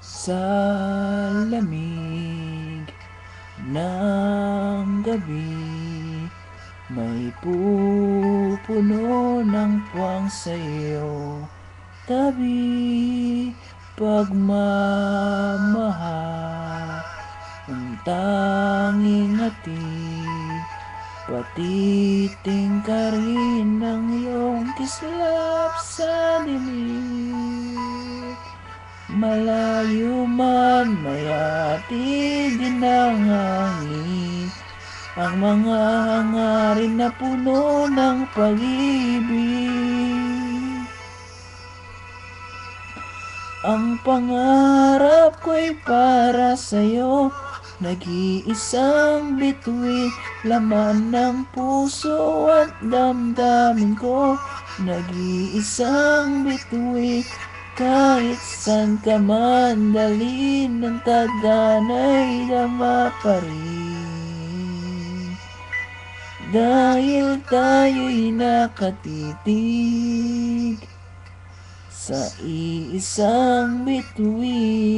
Sa lamig ng gabi, may pupuno ng puwang sa'yo tabi. Pagmamahal ang tanging hatid, patiting ka rin ng iyong kislap sa dilim. Malayo man may hatid din ng hangin, ang mga hangarin na puno ng pag-ibig. Ang pangarap ko'y para sa'yo, nag-iisang bituin, laman ng puso at damdamin ko. Nag-iisang bituin, kahit saan ka man dalhin, ng tadana'y dama pa rin. Dahil tayo'y nakatitig sa iisang bituin.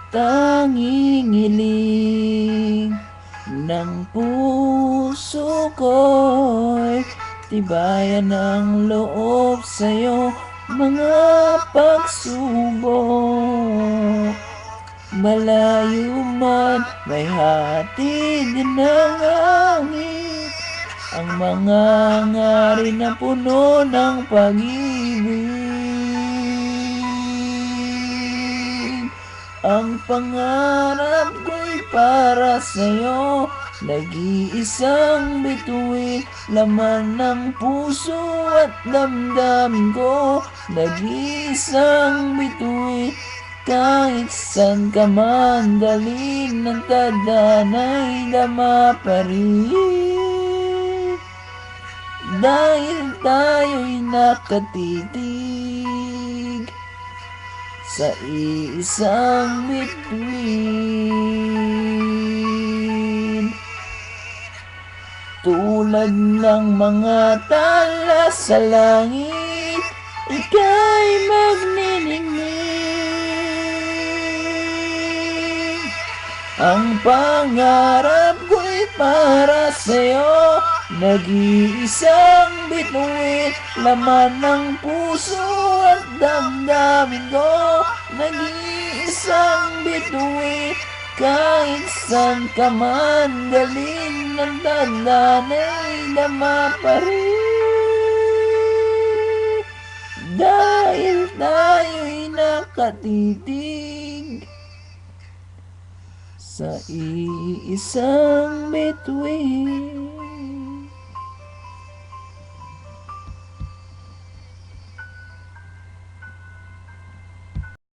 Tanging hiling ng puso ko'y tibayan ng loob sa'yo, mga pagsubok. Malayo man may hatid din ng hangin, ang mga hangarin na puno ng pag-ibig. Ang pangarap ko'y para sa'yo, nag-iisang bituin, laman ng puso at damdamin ko. Nag-iisang bituin, kahit saan ka man dalhin, ng tadana'y dama pa rin. Dahil tayo'y nakatitig sa iisang bituin. Tulad ng mga tala sa langit, ika'y magniningning. Ang pangarap ko'y para sa'yo, nag-iisang bituin, laman ng puso at damdamin ko. Nag-iisang bituin, kahit saan ka man dalhin, ng tadana'y dama pa rin. Dahil tayo'y nakatitig sa iisang bituin.